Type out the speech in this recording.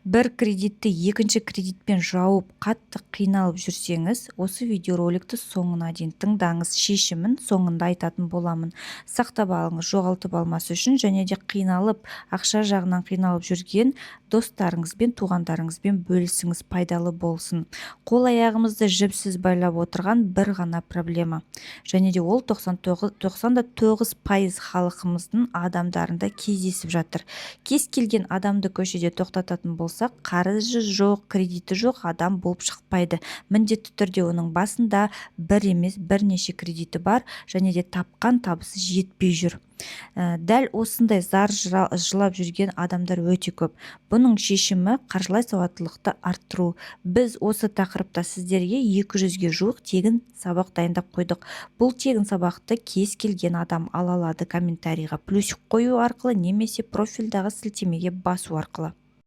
бір кредитті екінші кредитпен жауып қатты қиналып жүрсеңіз, осы видеороликті соңына дейін тыңдаңыз. Шешімін соңында айтатын боламын. Сақтап алыңыз, жоғалтып алмас үшін, және де қиналып, ақша жағынан қиналып жүрген достарыңызбен, туғандарыңызбен бөлісіңіз, пайдалы болсын. Қол аяғымызды жіпсіз байлап отырған бір ғана проблема. Және де ол 99% халқымыздың адамдарында кездесіп жатыр. Кез келген адамды көшеде тоқтататын болсақ, қарызы жоқ, кредиті жоқ адам болып шықпайды. Міндетті түрде оның басында бір емес бірнеше кредиті бар, және де тапқан табысы жетпей жүр. Дәл осындай зар жылап жүрген адамдар өте көп. Бұның шешімі қаржылай сауаттылықты арттыру. Біз осы тақырыпта сіздерге 200-ге жуық тегін сабақ дайындап қойдық. Бұл тегін сабақты кез келген адам ала алады. Комментарийға плюсик қою арқылы немесе профильдағы сілтемеге басу арқылы.